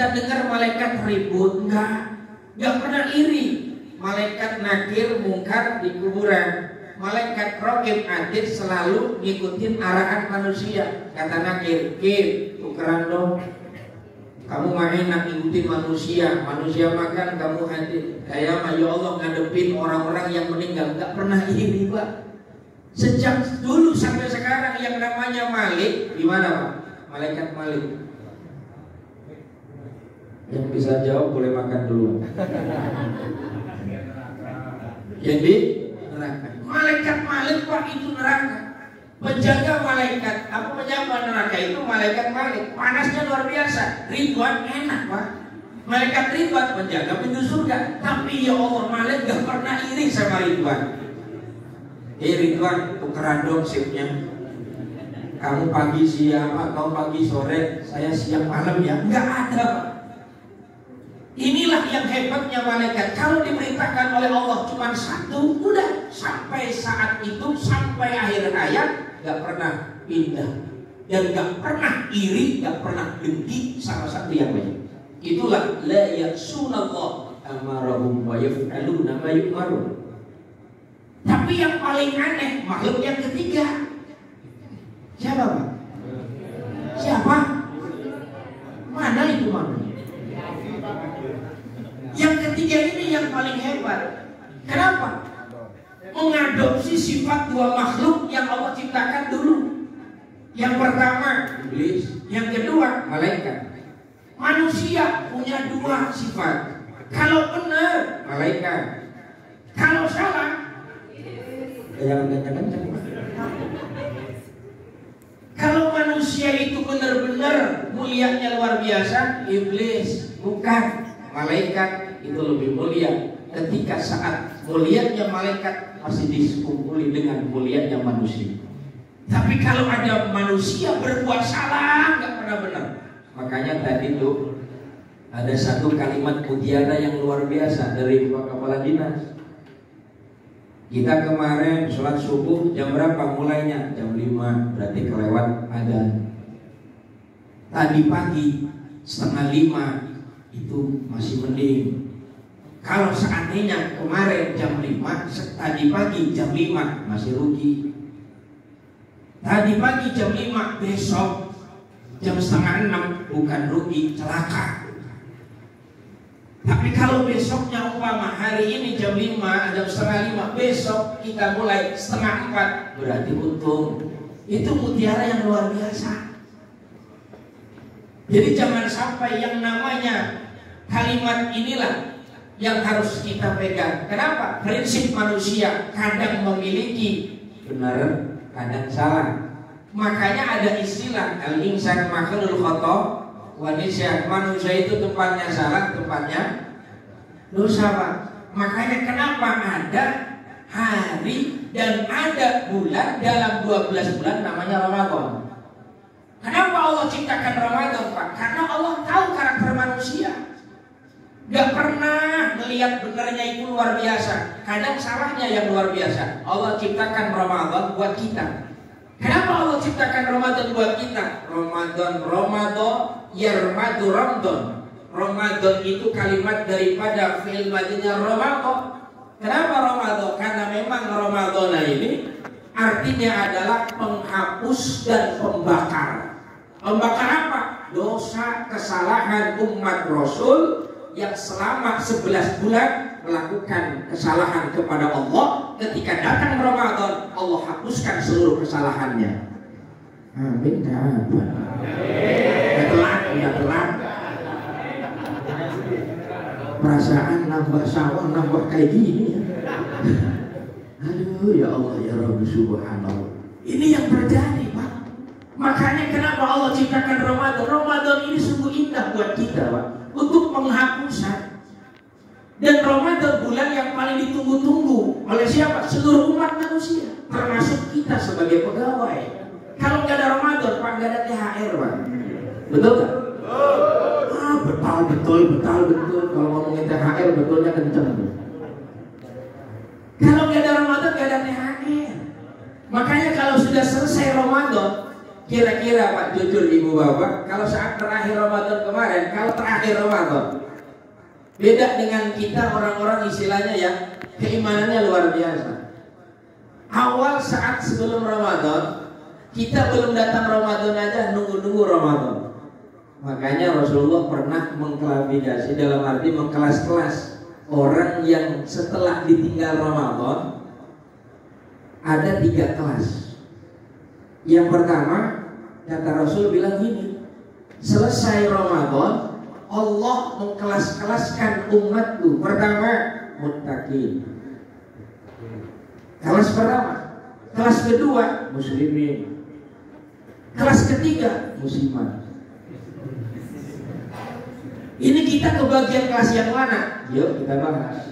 kita dengar malaikat ribut? Enggak pernah iri. Malaikat nakir mungkar di kuburan, malaikat raqib atid selalu ngikutin arahan manusia. Kata nakir, "Kir, tukeran dong. Kamu mah enak ngikutin manusia, manusia makan kamu hadir. Kayak mah ya Allah ngadepin orang-orang yang meninggal." Enggak pernah iri, Pak. Sejak dulu sampai sekarang yang namanya Malik, gimana Pak? Malaikat Malik. Yang bisa jawab boleh makan dulu. Yang di neraka. Malaikat Malik, Pak, itu neraka. Penjaga malaikat, apa penjaga neraka itu malaikat Malik. Panasnya luar biasa. Ridwan enak, Pak. Malaikat Ridwan penjaga pintu surga. Tapi ya Allah, Malik gak pernah iri sama Ridwan. Ridwan, tukeran dong shiftnya. Kamu pagi siang, kamu pagi sore, saya siang malam ya. Enggak ada, Pak. Inilah yang hebatnya malaikat. Kalau diperintahkan oleh Allah cuma satu, udah sampai saat itu, sampai akhir hayat, gak pernah pindah dan gak pernah iri, gak pernah dengki sama satu yang lain. Itulah la ya'sunallah amarahum wa yaf'aluna ma yu'marun. Tapi yang paling aneh makhluk yang ketiga. Siapa, Pak? Siapa? Mana itu makhluk? Yang ketiga ini yang paling hebat. Kenapa? Mengadopsi sifat dua makhluk yang Allah ciptakan dulu. Yang pertama iblis, yang kedua malaikat. Manusia punya dua sifat. Kalau benar malaikat, kalau salah jangan kencang-kencang. Kalau manusia itu benar-benar mulianya luar biasa, iblis bukan. Malaikat itu lebih mulia ketika saat mulianya malaikat masih dikumpuli dengan mulianya manusia. Tapi kalau ada manusia berbuat salah nggak pernah benar. Makanya tadi tuh ada satu kalimat mutiara yang luar biasa dari Pak Kepala Dinas. Kita kemarin sholat subuh jam berapa mulainya? Jam 5, berarti kelewat adzan. Tadi pagi 4:30 itu masih mending. Kalau seandainya kemarin jam 5, tadi pagi jam 5 masih rugi. Tadi pagi jam 5, besok jam 5:30 bukan rugi, celaka. Tapi kalau besoknya umpama hari ini jam 5, jam 4:30, besok kita mulai 3:30, berarti untung. Itu mutiara yang luar biasa. Jadi jangan sampai yang namanya kalimat inilah yang harus kita pegang. Kenapa? Prinsip manusia kadang memiliki benar, kadang salah. Makanya ada istilah al-insan makhlul khata wa nisyan. Manusia itu tempatnya salah, tempatnya dosa, Pak. Makanya kenapa ada hari dan ada bulan dalam 12 bulan namanya Ramadan. Kenapa Allah ciptakan Ramadan, Pak? Karena Allah tahu karakter manusia. Gak pernah melihat benarnya itu luar biasa. Kadang salahnya yang luar biasa. Allah ciptakan Ramadan buat kita. Kenapa Allah ciptakan Ramadan buat kita? Ramadan, yarmadu Ramadan. Ramadan itu kalimat daripada fi'il madinya Ramadan. Kenapa Ramadan? Karena memang Ramadan ini artinya adalah penghapus dan pembakar. Pembakar apa? Dosa kesalahan umat Rasul yang selama 11 bulan melakukan kesalahan kepada Allah. Ketika datang Ramadan, Allah hapuskan seluruh kesalahannya. Amin. Udah telat. Perasaan nambah sawah, nambah kayak gini. Aduh ya Allah ya Rabbi subhanallah. Ini yang terjadi, Pak. Makanya kenapa Allah ciptakan Ramadan. Ramadan ini sungguh indah buat kita, Pak, untuk penghapusan. Dan Ramadan bulan yang paling ditunggu-tunggu oleh siapa? Seluruh umat manusia, termasuk kita sebagai pegawai. Kalau nggak ada Ramadan, Pak, nggak ada THR, Pak. Betul nggak? Betul. Kalau ngomongin THR betulnya kenceng. Kalau nggak ada Ramadan, nggak ada THR. Makanya kalau sudah selesai Ramadan, Kira-kira Pak, jujur Ibu Bapak, kalau saat terakhir Ramadan kemarin, kalau terakhir Ramadan, beda dengan kita orang-orang istilahnya ya, keimanannya luar biasa. Awal saat sebelum Ramadan, kita belum datang Ramadan aja nunggu-nunggu Ramadan. Makanya Rasulullah pernah mengklasifikasi, dalam arti mengkelas-kelas orang yang setelah ditinggal Ramadan. Ada 3 kelas. Yang pertama, kata Rasul bilang gini, selesai Ramadan Allah mengkelas-kelaskan umatku. Pertama, muttaqin. Kelas pertama. Kelas kedua, muslimin. Kelas ketiga, muslimat. Ini kita ke bagian kelas yang mana? Yuk kita bahas.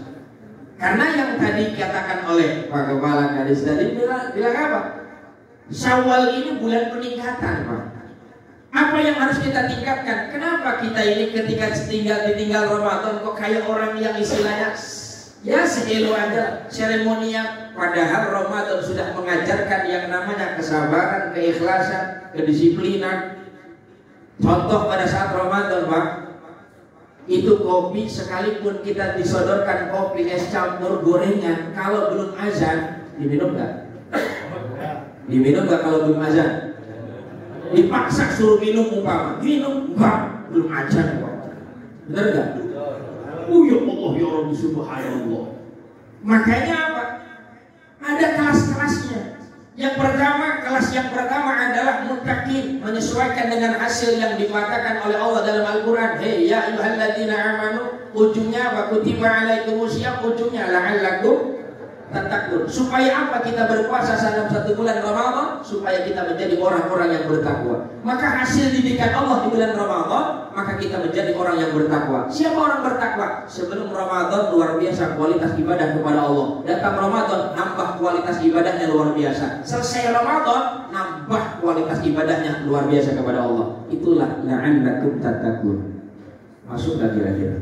Karena yang tadi dikatakan oleh Pak Kepala Kadis tadi bilang apa? Syawal ini bulan peningkatan, Pak. Apa yang harus kita tingkatkan? Kenapa kita ini ketika ditinggal Ramadan kok kayak orang yang istilahnya ya seelo aja seremonial, padahal Ramadan sudah mengajarkan yang namanya kesabaran, keikhlasan, kedisiplinan. Contoh pada saat Ramadan, Pak, itu kopi sekalipun kita disodorkan kopi es campur gorengan, kalau belum azan diminum nggak? Diminum nggak kalau belum azan? Dipaksa suruh minum umpama, minum enggak, belum azan kok. Benar nggak? Ya Allah ya Rabbi subhanallah. Makanya apa? Ada kelas-kelasnya. Yang pertama adalah muttaqin, menyesuaikan dengan hasil yang dikatakan oleh Allah dalam Al-Quran. Hei ya ayyuhalladzina amanu, ujungnya apa? Kutiba alaikumusiyam, ujungnya la'allakum tattaqun. Supaya apa kita berpuasa dalam 1 bulan Ramadan? Supaya kita menjadi orang-orang yang bertakwa. Maka hasil didikan Allah di bulan Ramadan, maka kita menjadi orang yang bertakwa. Siapa orang bertakwa? Sebelum Ramadan luar biasa kualitas ibadah kepada Allah. Datang Ramadan nambah kualitas ibadahnya luar biasa. Selesai Ramadan nambah kualitas ibadahnya luar biasa kepada Allah. Itulah la'allakum tattaqun. Masuk gak kira-kira?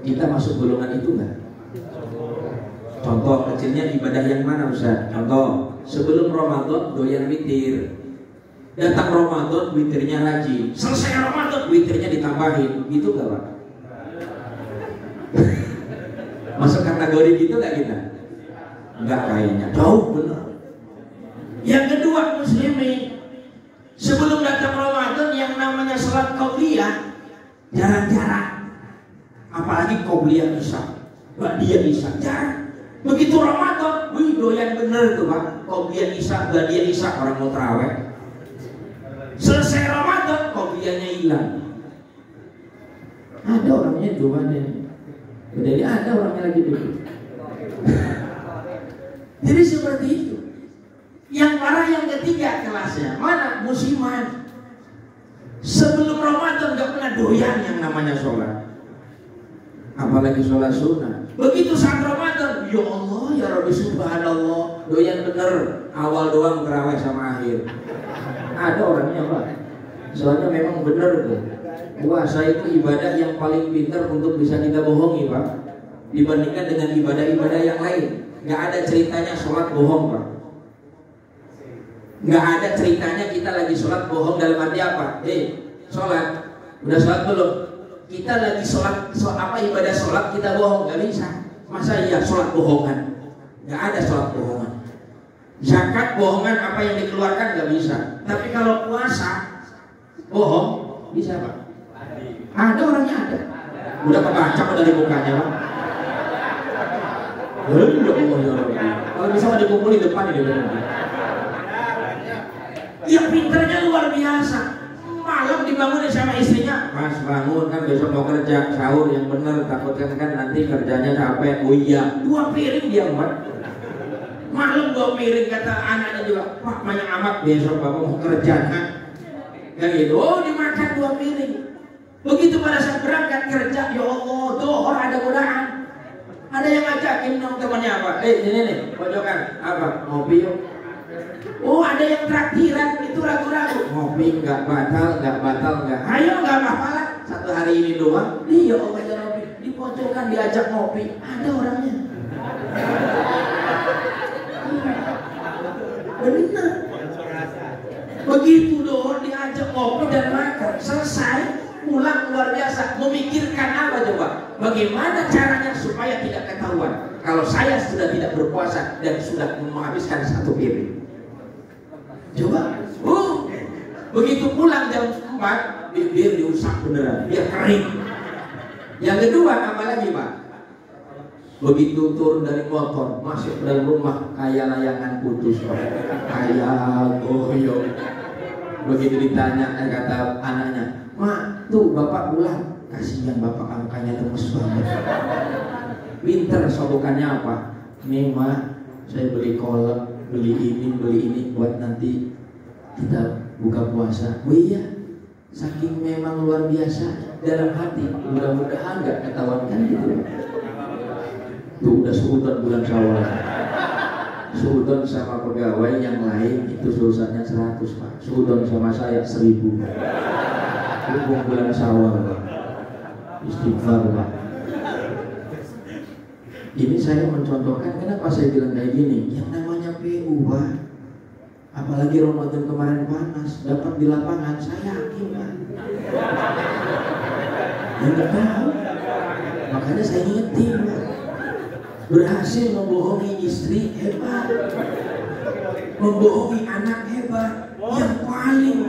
Kita masuk golongan itu gak? Contoh kecilnya ibadah yang mana Ustaz? Contoh, sebelum Ramadan doyan witir. Datang Ramadan witirnya rajin. Selesai Ramadan witirnya ditambahin. Gitu gak Pak? Masuk kategori gitu gak kita? Enggak kayaknya. Jauh benar. Yang kedua, muslimin. Sebelum datang Ramadan yang namanya salat qabliyah jarang-jarang. Apalagi qabliyah isya. Ba'diyah isya jarang. Begitu Ramadan, wih doyan bener tuh Pak. Qabliyah isya, ba'diyah isya, orang mau tarawih. Selesai Ramadan, qabliyahnya hilang. Ada orangnya doanya. Jadi ada orangnya lagi duduk. Jadi seperti itu. Yang parah yang ketiga kelasnya mana? Musiman. Sebelum Ramadan gak pernah doyan yang namanya sholat, apalagi sholat sunnah. Begitu saat Ramadan, ya Allah ya Rabbi subhanallah, doyan bener awal doang terawih sama akhir. Ada orangnya Pak. Soalnya memang bener tuh. Puasa itu ibadah yang paling pintar untuk bisa kita bohongi Pak, dibandingkan dengan ibadah-ibadah yang lain. Gak ada ceritanya sholat bohong Pak. Gak ada ceritanya kita lagi sholat bohong dalam arti apa? Sholat, udah sholat belum? Kita lagi sholat ibadah sholat kita bohong, gak bisa. Masa iya sholat bohongan? Gak ada sholat bohongan. Zakat bohongan, apa yang dikeluarkan gak bisa. Tapi kalau puasa bohong bisa Pak. Ada orangnya ada. Udah kebaca dari mukanya Pak. Kalau bisa mau dikumpul di depan ini. Yang pinternya luar biasa. Malam dibangunin sama istrinya, Mas bangun kan besok mau kerja, sahur yang bener, takutkan kan nanti kerjanya capek. Oh iya, 2 piring dia Pak. Malam 2 piring, kata anaknya juga, Pak banyak amat besok bapak mau kerja kan. Kayak gitu, oh dimakan 2 piring. Begitu pada saat berangkat kerja, ya Allah, dohor ada godaan. Ada yang ngajakin dong temannya apa? Ini nih, pojokan, apa? Ngopi yuk. Oh ada yang traktiran, itu ragu-ragu. Ngopi nggak batal, nggak. Ayo nggak apa-apa. 1 hari ini doang. Iya Allah ya Rabbi, di pojokan diajak ngopi. Ada orangnya. Benar. Begitu doang diajak ngopi dan makan, selesai pulang luar biasa. Memikirkan apa coba? Bagaimana caranya supaya tidak ketahuan kalau saya sudah tidak berpuasa dan sudah menghabiskan satu piring. Coba, begitu pulang jam 4, bibir diusap beneran, biar kering. Yang kedua apa lagi Pak? Begitu turun dari motor, masuk ke dalam rumah kayak layangan putus, kayak goyong. Begitu ditanya, kata anaknya, "Mak, tuh bapak pulang." "Kasihan bapak, angkanya lemes banget." "Pinter, sobokannya apa?" "Nih mak, saya beli kolak, beli ini buat nanti kita buka puasa." "Oh iya, saking memang luar biasa dalam hati, mudah-mudahan nggak ketahuan kan gitu." Tuh udah suudon bulan Syawal. Suudon sama pegawai yang lain itu dosanya 100 Pak. Suudon sama saya 1000. Hubung bulan Syawal Pak. Istighfar Pak. Ini saya mencontohkan kenapa saya bilang kayak gini. Yang namanya PU Pak, apalagi Ramadan kemarin panas, dapat di lapangan, saya yakin Pak. Yang nggak tahu, makanya saya ingetin Pak. Berhasil membohongi istri hebat, membohongi anak hebat. Yang paling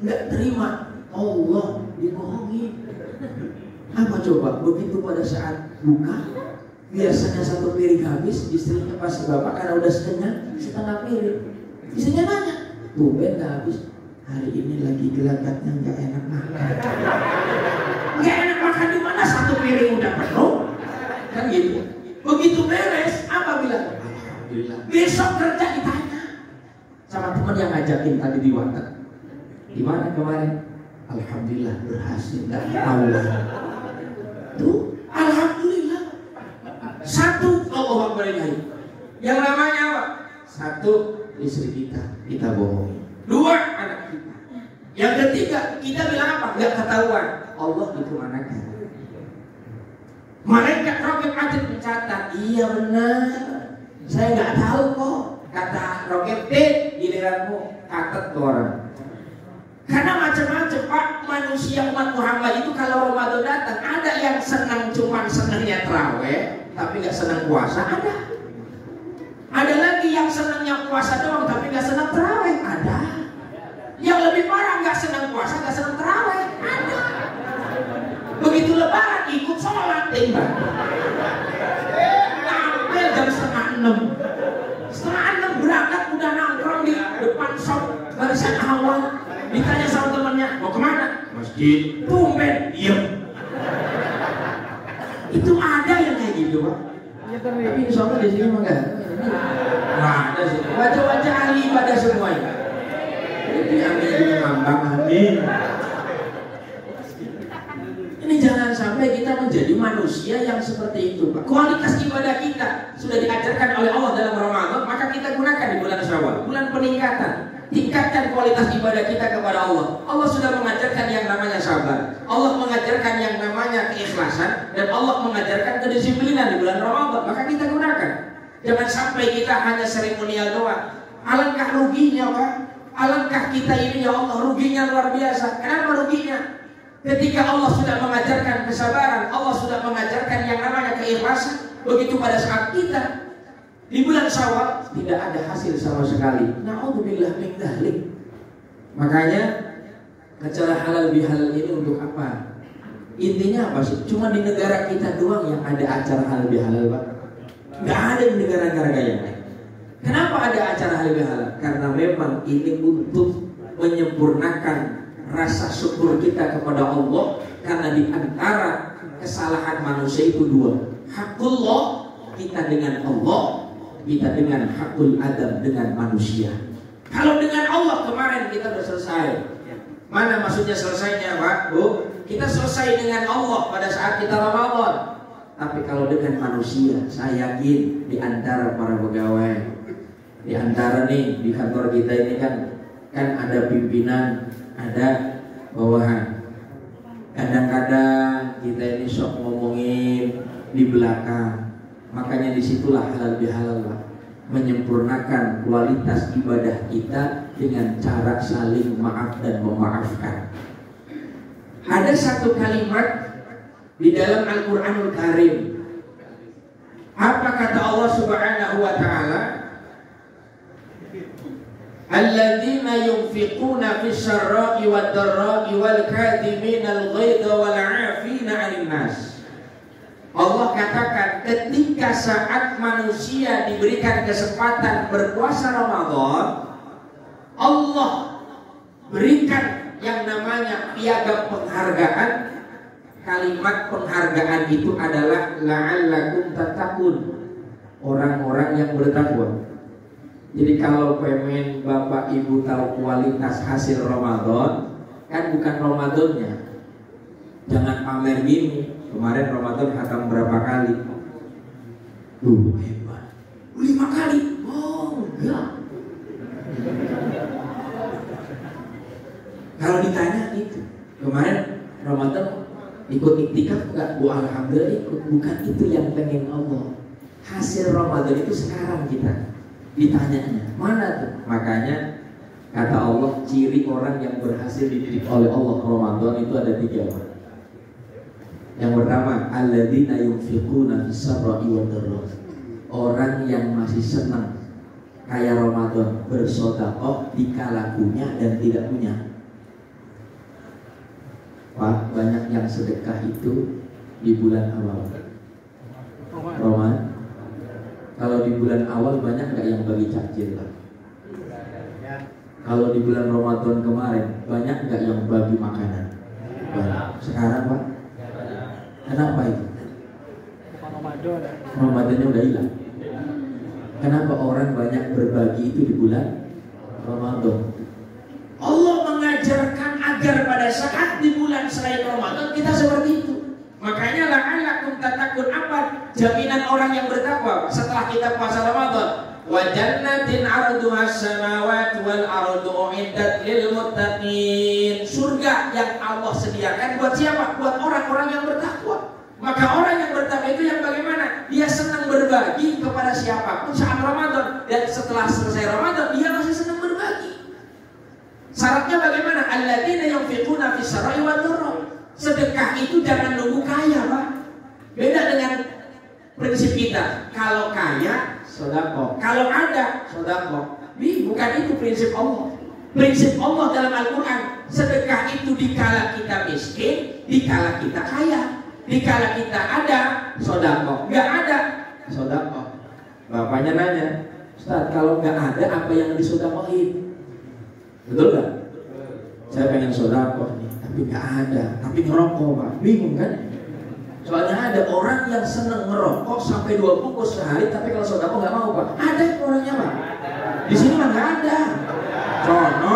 nggak terima Allah dibohongi. Apa coba? Begitu pada saat buka, biasanya satu piring habis, istrinya pasti bapak karena udah setengah piring. Istrinya nanya, "Tumben nggak habis?" "Hari ini lagi gelagatnya nggak enak makan." Nggak enak makan di mana? Satu piring udah penuh, kan gitu. Begitu beres, apa bilang? Alhamdulillah. Besok kerja ditanya sama teman yang ngajakin tadi di warteg, "Gimana kemarin?" "Alhamdulillah berhasil, nggak ketahuan." Tuh, alhamdulillah. Satu, Allah Akbar. Yang namanya apa? Satu, istri kita bohongi. Dua, anak kita. Yang ketiga, kita bilang apa? Nggak ketahuan. Allah itu manakan. Malaikat Raqib Atid mencatat, "Iya benar, saya nggak tahu kok." Kata Raqib, "Giliranmu catat tuh orang." Karena macam-macam Pak, manusia umat Muhammad itu kalau Ramadan datang, ada yang senang cuman senangnya terawih tapi nggak senang puasa, ada. Ada lagi yang senangnya puasa doang tapi nggak senang terawih, ada. Yang lebih parah nggak senang puasa nggak senang terawih, ada. Begitu lebaran ikut sholat timbang. Tampil jam 5:30. 5:30 berangkat udah nongkrong di depan shop barisan awal. Ditanya sama temannya, "Mau kemana?" "Masjid." "Tumben." "Iya." Itu ada yang kayak gitu Pak. Tapi insya Allah di sini mah enggak. Nah, ada sih. Wajah-wajah ahli ibadah semuanya. Jadi amin juga ngambang, amin. Ini jangan sampai kita menjadi manusia yang seperti itu Pak. Kualitas ibadah kita sudah diajarkan oleh Allah dalam Ramadan, maka kita gunakan di bulan Syawal, bulan peningkatan. Tingkatkan kualitas ibadah kita kepada Allah. Allah sudah mengajarkan yang namanya sabar, Allah mengajarkan yang namanya keikhlasan, dan Allah mengajarkan kedisiplinan di bulan Ramadan. Maka kita gunakan. Jangan sampai kita hanya seremonial doang. Alangkah ruginya Pak. Alangkah kita ini ya Allah ruginya luar biasa. Kenapa ruginya? Ketika Allah sudah mengajarkan kesabaran, Allah sudah mengajarkan yang namanya keikhlasan, begitu pada saat kita di bulan Syawal tidak ada hasil sama sekali. Na'udzubillah min dzalik. Makanya acara halal bihalal ini untuk apa? Intinya apa sih? Cuma di negara kita doang yang ada acara halal bihalal Pak. Nggak ada di negara-negara yang lain. Kenapa ada acara halal bihalal? Karena memang ini untuk menyempurnakan rasa syukur kita kepada Allah. Karena di antara kesalahan manusia itu dua, hakullah kita dengan Allah, kita dengan hakul adam dengan manusia. Kalau dengan Allah kemarin kita sudah selesai. Mana maksudnya selesainya Pak? Bu, kita selesai dengan Allah pada saat kita Ramadan. Tapi kalau dengan manusia, saya yakin di antara para pegawai, di antara nih di kantor kita ini kan ada pimpinan, ada bawahan. Kadang-kadang kita ini sok ngomongin di belakang. Makanya disitulah halal bihalal Pak. Menyempurnakan kualitas ibadah kita dengan cara saling maaf dan memaafkan. Ada satu kalimat di dalam Al-Quranul Karim. Apa kata Allah Subhanahu wa ta'ala? Alladzina yunfiquna fis syarra'i wad dharra'i wal kadhimina al-ghaidha wal 'afina 'anil nas. Allah katakan ketika saat manusia diberikan kesempatan berpuasa Ramadan, Allah berikan yang namanya piagam penghargaan. Kalimat penghargaan itu adalah la'allakum tattaqun, orang-orang yang bertakwa. Jadi kalau pengen Bapak Ibu tahu kualitas hasil Ramadan, kan bukan Ramadannya. Jangan pamer gini, kemarin Ramadan hatam berapa kali? Hebat, 5 kali. Oh enggak. Kalau ditanya itu, kemarin Ramadan ikut iktikaf enggak? Bu, alhamdulillah ikut. Bukan itu yang pengen Allah. Hasil Ramadan itu sekarang kita ditanyanya, mana tuh? Makanya kata Allah, ciri orang yang berhasil dididik oleh Allah Ramadan itu ada 3 orang. Yang pertama, alladzina yunfiquna fis sarra'i wad dharra. Orang yang masih senang kayak Ramadan, bersedekah dikala punya dan tidak punya. Pak, banyak yang sedekah itu di bulan awal Ramadan. Kalau di bulan awal banyak nggak yang bagi takjil, Pak? Kalau di bulan Ramadan kemarin banyak nggak yang bagi makanan? Banyak. Sekarang, Pak? Kenapa itu? Ramadannya udah hilang. Kenapa orang banyak berbagi itu di bulan Ramadan? Allah mengajarkan agar pada saat di bulan selain Ramadan kita seperti itu. Makanya la'allakum tattaqun, apa jaminan orang yang bertakwa setelah kita puasa Ramadan? Wa jannatin 'arduha as-samawati wal ardu u'iddat lil muttaqin. Surga yang Allah sediakan buat siapa? Buat orang-orang yang bertakwa. Maka orang yang bertakwa itu yang bagaimana? Dia senang berbagi kepada siapapun saat Ramadan, dan setelah selesai Ramadan dia masih senang berbagi. Syaratnya bagaimana? Alladzina yunfiquna fis sarra'i wad dharra. Sedekah itu jangan nunggu kaya, Pak. Beda dengan prinsip kita. Kalau kaya, sedekah. Kalau ada, sedekah. Bukan itu prinsip Allah. Prinsip Allah dalam Al-Quran, sedekah itu dikala kita miskin, dikala kita kaya. Dikala kita ada, sedekah. Nggak ada, sedekah. Bapaknya nanya, Ustaz, kalau nggak ada, apa yang disedekahin? Betul nggak? Saya pengen sedekah nih, tapi nggak ada, tapi ngerokok, Pak. Bingung kan? Soalnya ada orang yang seneng ngerokok sampai 2 bungkus sehari, tapi kalau sedekah nggak mau, Pak. Ada orangnya, Pak. Di sini mah nggak ada. Sono.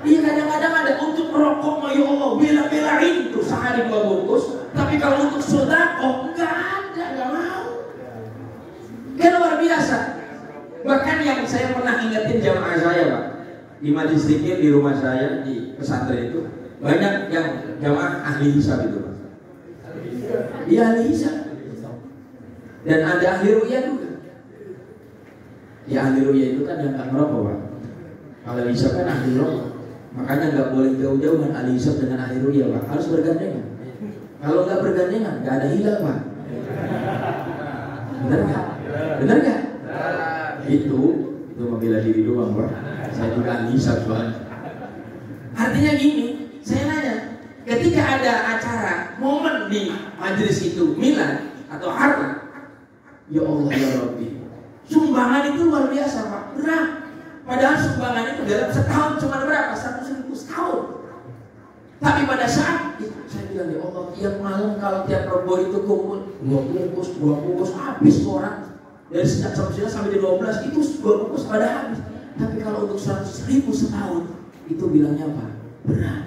Iya, kadang-kadang ada untuk merokok, ya Allah, bela-belain tuh sehari 2 bungkus, tapi kalau untuk sedekah nggak ada, nggak mau. Kan luar biasa. Bahkan yang saya pernah ingetin jamaah saya, Pak, di majelis zikir di rumah saya di pesantren itu banyak yang jamaah ahli hisab itu, Pak. Iya, ahli hisab. Dan ada ahli ru'yah juga. Ya, ahli ru'yah itu kan yang nggak merokok, Pak. Kalau hisab kan ahli rokok. Makanya nggak boleh jauh-jauh kan ahli hisab dengan ahli ru'yah, Pak. Harus bergandengan. Kalau nggak bergandengan, nggak ada hilal, Pak. Benar nggak? Benar nggak? Itu membela diri doang, Pak. Saya juga ahli hisab, Pak. Artinya gini, saya nanya, ketika ada acara momen di majelis itu milad atau harta, ya Allah ya Rabbi, sumbangan itu luar biasa, Pak. Berat. Padahal sumbangan itu dalam setahun cuma berapa? 100.000 setahun. Tapi pada saat itu saya bilang, ya Allah, tiap malam kalau tiap Rebo itu kumpul 2 bungkus habis orang. Dari sejak jam 9 sampai jam 12 itu 2 bungkus pada habis. Tapi kalau untuk 100.000 setahun, itu bilangnya apa? Berat.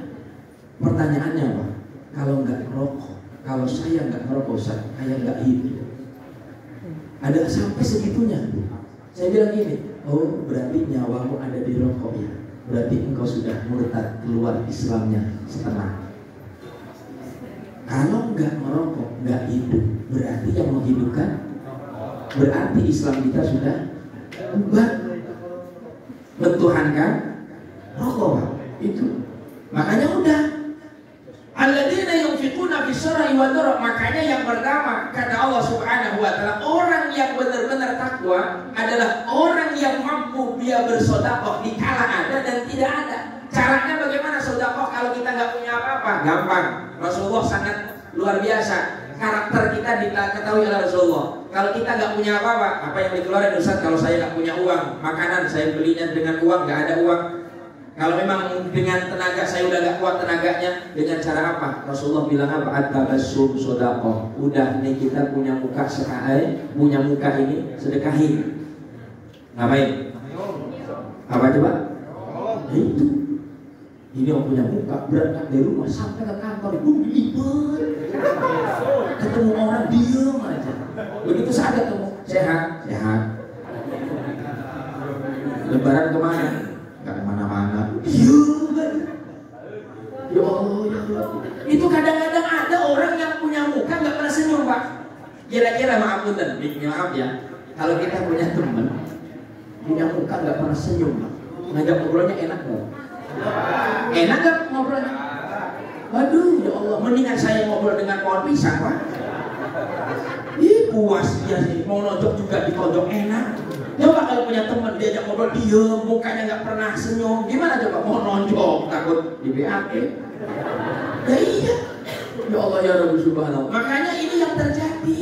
Pertanyaannya apa? Kalau nggak ngerokok, kalau saya nggak ngerokok, saya nggak hidup. Ada sampai segitunya. Saya bilang gini, oh berarti nyawamu ada di rokok ya. Berarti engkau sudah murtad, keluar Islamnya setengah. Kalau nggak merokok, nggak hidup, berarti yang menghidupkan, berarti Islam kita sudah Bukan. Mentuhankan rokok itu. Makanya udah. Alladzina yunfiquna fis-sarai wad-dharra. Makanya yang pertama kata Allah Subhanahu wa taala, orang yang benar-benar takwa adalah orang yang mampu dia bersedekah di kala ada dan tidak ada. Caranya bagaimana sedekah kalau kita nggak punya apa-apa? Gampang. Rasulullah sangat luar biasa. Karakter kita diketahui oleh Rasulullah. Kalau kita nggak punya apa-apa, apa yang dikeluarkan Ustaz? Kalau saya nggak punya uang, makanan saya belinya dengan uang, nggak ada uang. Kalau memang dengan tenaga saya udah nggak kuat tenaganya, dengan cara apa? Rasulullah bilang apa? At-tabassum shadaqah. Udah nih kita punya muka punya muka ini sedekahin. Ngapain? Apa coba? Itu. Ini yang punya muka berangkat dari rumah sampai ke kantor itu libet. Ketemu orang diem aja. Begitu saya ketemu sehat. Lebaran kemana? Gak kemana-mana. Ya Allah. Itu kadang-kadang ada orang yang punya muka gak pernah senyum, Pak. Kira-kira maaf ya. Kalau kita punya teman punya muka gak pernah senyum, Pak. Ngajak ngobrolnya enak gak? Enak gak ngobrolnya? Waduh, ya Allah, mendingan saya ngobrol dengan pohon pisang, Pak. Ih, puas dia sih. Mau nonjok juga ditonjok enak. Coba kalau punya teman diajak ngobrol diem, mukanya nggak pernah senyum, gimana coba mau nonjok, takut di BAP? Ya iya. Ya Allah ya Rabbi subhanallah. Makanya ini yang terjadi.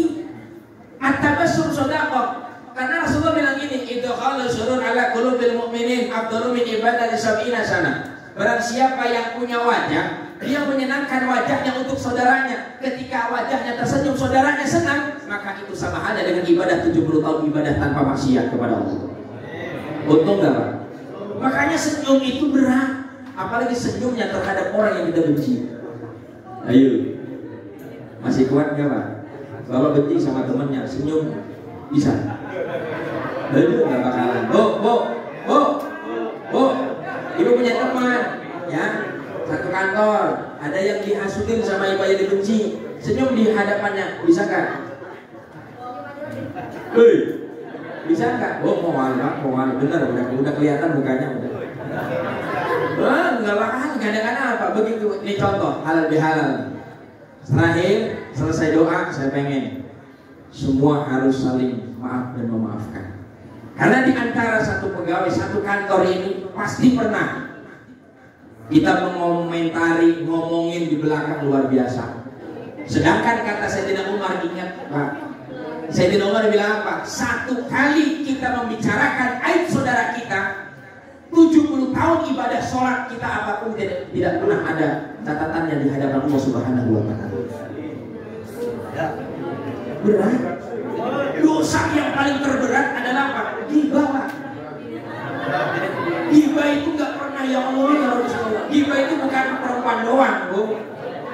At-tabassum shadaqah. Karena Rasulullah bilang ini, idkhalu surur ala qulubil mu'minin afdalu min ibadati sab'ina sana. Barang siapa yang punya wajah, dia menyenangkan wajahnya untuk saudaranya. Ketika wajahnya tersenyum, saudaranya senang, maka itu sama halnya dengan ibadah 70 tahun ibadah tanpa maksiat kepada Allah. Untung gak, Pak? Makanya senyum itu berat. Apalagi senyumnya terhadap orang yang kita benci. Ayo, masih kuat gak, Pak? Kalau benci sama temannya, senyum bisa. Aduh, gak bakalan. Bu, ibu punya teman, ya, satu kantor, ada yang dihasutin sama ibu yang dibenci, senyum di hadapannya, bisa nggak? Bisa nggak? Mau bener, udah kelihatan mukanya udah. Nggak bakalan, kadang-kadang apa? Begitu, ini contoh halal bihalal. Terakhir, selesai doa, saya pengen semua harus saling maaf dan memaafkan. Karena di antara satu pegawai, satu kantor ini pasti pernah kita mengomentari, ngomongin di belakang luar biasa. Sedangkan kata Sayyidina Umar, ingat Pak, Sayyidina Umar bilang apa? Satu kali kita membicarakan aib saudara kita, 70 tahun ibadah sholat kita apapun tidak pernah ada catatannya di hadapan Allah Subhanahu wa Ta'ala. Berat. Dosa yang paling terberat adalah apa? Ghibah. Ghibah itu nggak pernah ya Allah ya Rasulullah. Ghibah itu bukan perempuan doang, Bu.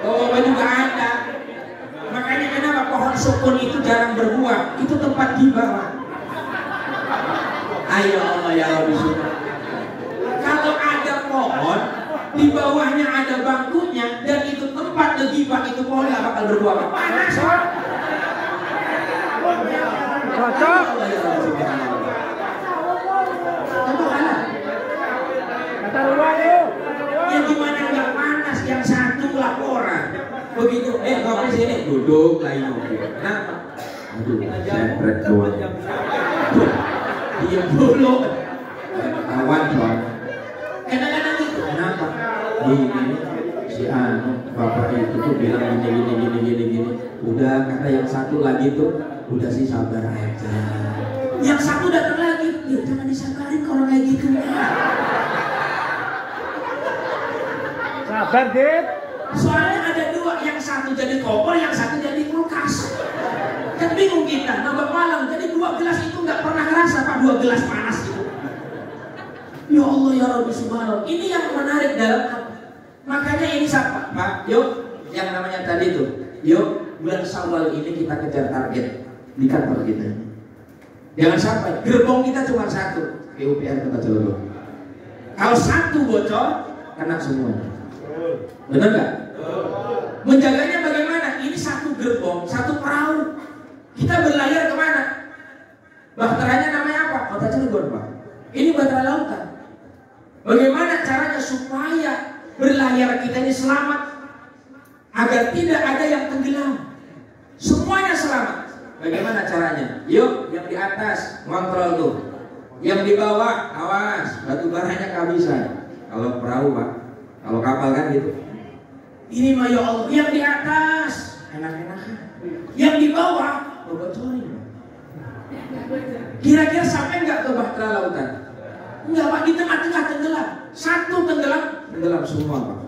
Oh, juga ada. Makanya kenapa pohon sukun itu jarang berbuah? Itu tempat ghibah. Ayo Allah ya Rasulullah. Kalau ada pohon di bawahnya ada bangkunya dan itu tempat ghibah, itu pohon nggak bakal berbuah. Panas, cocok. Kata ruang yuk. Ya gimana nggak panas, yang satu laporan. Begitu, ngopi sini, duduk lagi ngopi. Kenapa? Aduh, sempret doang. Diam dulu. Kawan soal. Kadang-kadang itu. Kenapa? Ini si bapak itu tuh bilang gini. Udah kata yang satu lagi tuh, udah sih sabar aja. Yang satu datang lagi, ya jangan disabarin kalau kayak gitu. Sabar, Dit. Soalnya ada dua, yang satu jadi kompor, yang satu jadi kulkas. Kan bingung kita, nambah malam. Jadi 2 gelas itu nggak pernah ngerasa Pak, 2 gelas panas itu. Ya Allah ya Rabbi subhanallah. Ini yang menarik dalam. Makanya ini siapa Pak? Yuk, yang namanya tadi tuh. Yuk, bulan Syawal ini kita kejar target di kantor kita. Jangan sampai gerbong kita cuma satu, PUPR Kota Cilegon. Kalau satu bocor, kena semuanya. Benar nggak? Menjaganya bagaimana? Ini satu gerbong, satu perahu. Kita berlayar kemana? Bahteranya namanya apa? Kota Cilegon. bahtera lautan. Bagaimana caranya supaya berlayar kita ini selamat, agar tidak ada yang tenggelam, semuanya selamat. Bagaimana caranya? Yuk, yang di atas kontrol tuh, yang di bawah awas, batu baranya kehabisan. Kalau perahu Pak, kalau kapal kan gitu. Ini mah ya Allah, yang di atas enak-enakan, yang di bawah bocorin. Kira-kira sampai nggak ke bahtera lautan? Enggak Pak, di tengah-tengah tenggelam. Satu tenggelam semua Pak.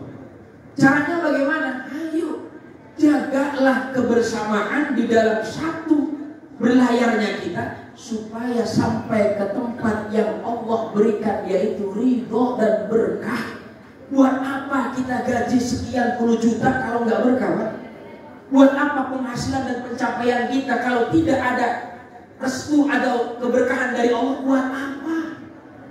Caranya bagaimana? Ayo, jagalah kebersamaan di dalam satu berlayarnya kita, supaya sampai ke tempat yang Allah berikan, yaitu ridho dan berkah. Buat apa kita gaji sekian puluh juta kalau nggak berkah Pak? Buat apa penghasilan dan pencapaian kita kalau tidak ada restu atau keberkahan dari Allah? Buat apa?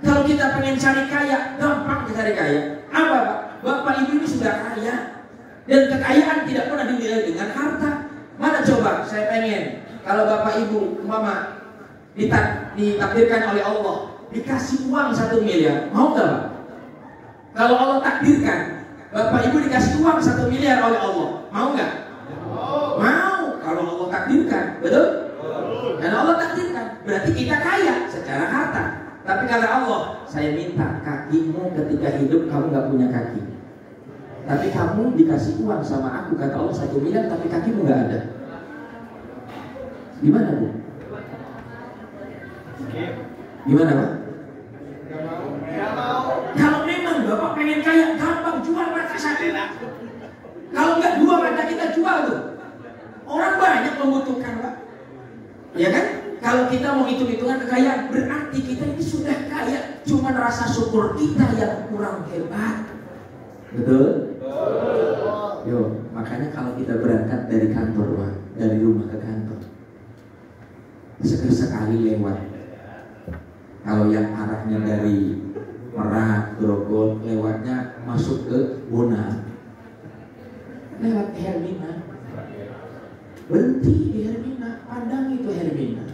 Kalau kita pengen cari kaya, gampang cari kaya. Apa Pak? Bapak Ibu ini sudah kaya, dan kekayaan tidak pernah dinilai dengan harta. Mana coba saya pengen kalau Bapak Ibu mama ditakdirkan oleh Allah dikasih uang 1 miliar, mau nggak Pak? Kalau Allah takdirkan Bapak Ibu dikasih uang 1 miliar oleh Allah, mau nggak? Mau. Kalau Allah takdirkan, betul? Dan Allah takdirkan, berarti kita kaya secara harta. Tapi kata Allah, saya minta kakimu ketika hidup kamu nggak punya kaki. Tapi kamu dikasih uang sama aku, kata Allah 1 miliar, tapi kakimu nggak ada. Gimana Bu? Gimana Pak? Kalau memang Bapak pengen kaya, gampang jual mata saya. Kalau nggak 2 mata kita jual tuh. Orang banyak membutuhkan Pak. Ya kan? Kalau kita mau hitung-hitungan kekayaan, berarti kita ini sudah kaya. Cuman rasa syukur kita yang kurang hebat. Betul? Yo, makanya kalau kita berangkat dari kantor Pak, dari rumah ke kantor, sekali lewat. Kalau yang arahnya dari Merak, Grogol, lewatnya masuk ke Bona, lewat Hermina, berhenti di Hermina, pandang itu Hermina.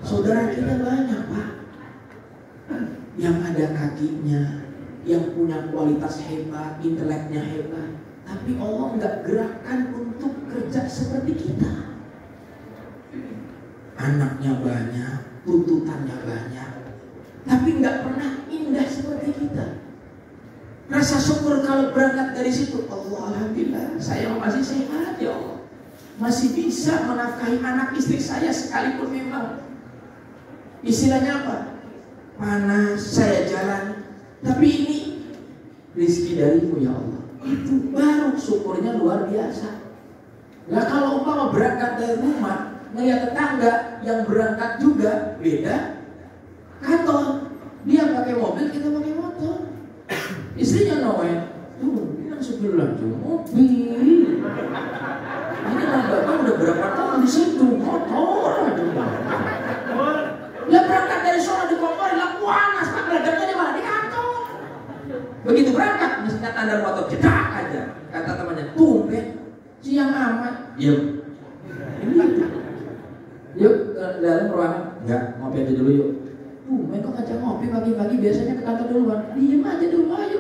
Saudara kita banyak Pak, yang ada kakinya, yang punya kualitas hebat, inteleknya hebat, tapi Allah nggak gerakkan untuk kerja seperti kita. Anaknya banyak, tuntutannya banyak, tapi nggak pernah indah seperti kita. Rasa syukur kalau berangkat dari situ, Allah alhamdulillah, saya masih sehat ya Allah, masih bisa menafkahi anak istri saya, sekalipun memang istilahnya apa? Panas, saya jalan, tapi ini rezeki darimu ya Allah. Itu baru syukurnya luar biasa. Nah kalau umpama berangkat dari rumah, melihat tetangga yang berangkat juga beda kantor, dia pakai mobil, kita pakai motor. Istrinya Noel, tuh bilang sebulan tuh mobil. Ini bapak udah berapa tahun di situ, motor aja. Dia berangkat dari Solo di Kompor, hilang panas, Pak, beradabnya di mana? Di kantor. Begitu berangkat, misalnya tanda motor, cedak aja. Kata temannya, tumben, siang amat. Yuk, yuk ke dalam ruangan. Enggak, ngopi aja dulu yuk. Tumben kok ngajak ngopi pagi-pagi, biasanya ke kantor duluan. Diem aja dulu, ayo.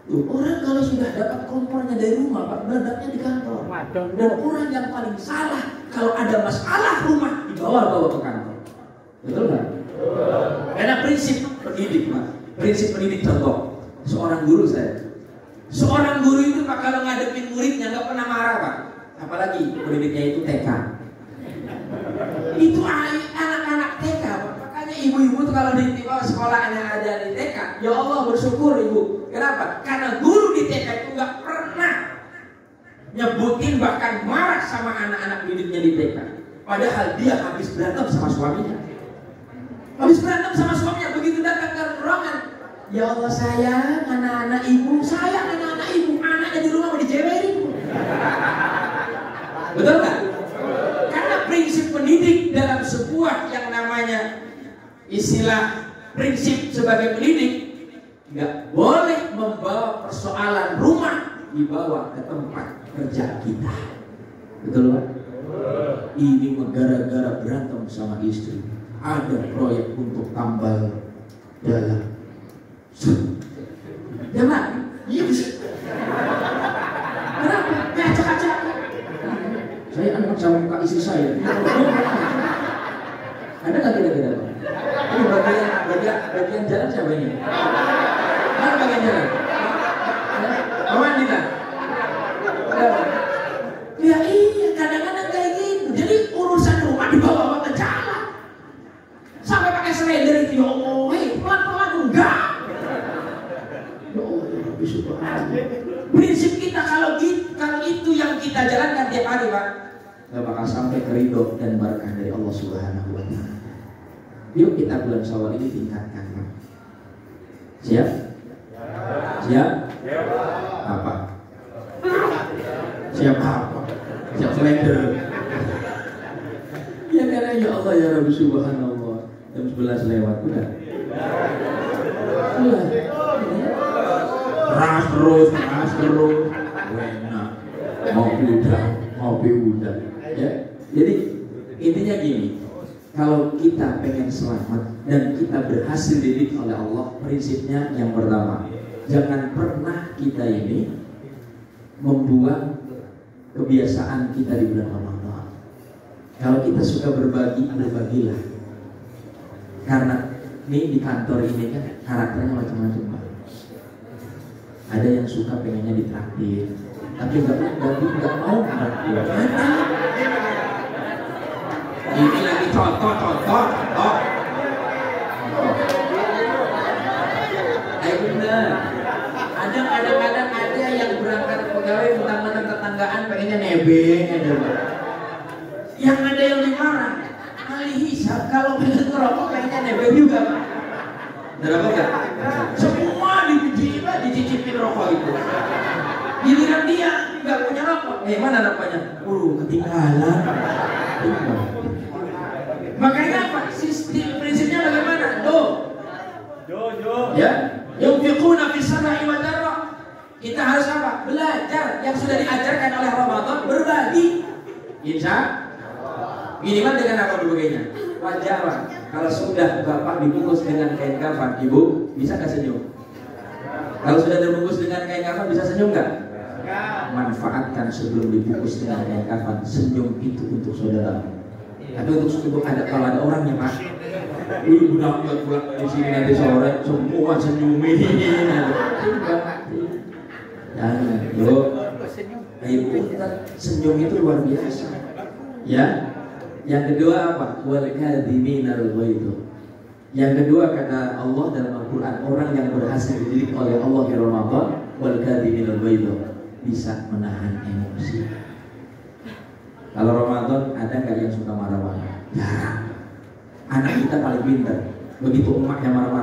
Tuh, orang kalau sudah dapat kompornya dari rumah, Pak, beradabnya di kantor. Dan orang yang paling salah, kalau ada masalah rumah, dibawa ke kantor. Betul nggak? Karena prinsip pendidik Pak, prinsip pendidik contoh. Seorang guru saya, seorang guru itu Pak kalau ngadepin muridnya nggak pernah marah Pak, apalagi muridnya itu TK. Itu anak-anak TK Pak. Makanya ibu-ibu tuh kalau di sekolahnya ada di TK, ya Allah bersyukur ibu. Kenapa? Karena guru di TK itu nggak pernah nyebutin bahkan marah sama anak-anak didiknya di TK. Padahal dia habis berantem sama suaminya. Habis berantem sama suaminya, begitu datang ke ruangan, ya Allah sayang anak-anak ibu, sayang anak-anak ibu, anaknya di rumah mau dijewerin. Betul nggak? Karena prinsip pendidik dalam sebuah yang namanya istilah prinsip sebagai pendidik, nggak boleh membawa persoalan rumah dibawa ke tempat kerja kita. Betul Pak? Ini gara-gara berantem sama istri. ada proyek untuk tambal jalan. Jangan, iya bisa. Kenapa? Acak-acak. Saya anak sama muka istri saya. Ada nggak kira-kira? Ini bagian jalan siapa ini? Mana bagian jalan? Awan kita. Ya iya, kadang-kadang kayak gitu. Jadi urusan rumah dibawa ke jalan. Sampai pakai slender itu, ya Allah, pelan-pelan enggak. Ya Allah, subhanallah. Prinsip kita kalau itu yang kita jalankan tiap hari, Pak, nggak bakal sampai ke ridho dan berkah dari Allah Subhanahu wa Ta'ala. Yuk kita bulan Syawal ini tingkatkan, Pak. Siap? Siap? Apa? Siap apa? Siap slender. Ya karena ya Allah ya Rabbi Subhanallah. Jam 11 lewat udah. Ras terus. Enak. Ngopi udah. Ya. Jadi intinya gini. Kalau kita pengen selamat dan kita berhasil dididik oleh Allah, prinsipnya yang pertama, jangan pernah kita ini membuat kebiasaan kita di bulan Ramadan. Kalau kita suka berbagi, berbagilah. Karena ini di kantor ini kan karakternya macam-macam, Pak. Ada yang suka pengennya ditraktir, tapi nggak mau traktir. Ini lagi contoh. Ayo bener. Ada kadang-kadang ada yang berangkat pegawai mentang-mentang tetanggaan pengennya nebeng aja, Pak. Yang ada yang dimarah, kali hisab kalau pengen ngerokok pengennya nebeng juga, Pak. Ngerokok nggak? Semua dicicipin rokok itu. Giliran dia nggak punya rokok, mana rokoknya? Ketinggalan. Makanya apa? Prinsipnya bagaimana? Ya, yunfiquna fis sarai wad dharra. Kita harus apa? Belajar yang sudah diajarkan oleh Ramadan, berbagi. Insya minimal dengan apa berbagainya? Wajar, Pak. Kalau sudah Bapak dibungkus dengan kain kafan, Ibu bisa nggak senyum? Kalau sudah terbungkus dengan kain kafan bisa senyum nggak? Manfaatkan sebelum dibungkus dengan kain kafan. Senyum itu untuk saudara. Tapi untuk ada kalau ada orangnya, Pak. Udah pulang di sini nanti sore semua senyumin. Jangan, yuk. Ayo kita senyum itu luar biasa. Ya. Yang kedua apa? Wal kadhiminal ghaidh. Yang kedua kata Allah dalam Al-Quran, orang yang berhasil dididik oleh Allah di Ramadan, wal kadhiminal ghaidh, bisa menahan emosi. Kalau Ramadan ada nggak yang suka marah-marah? Jarang. Anak kita paling pintar. Begitu emaknya marah-marah,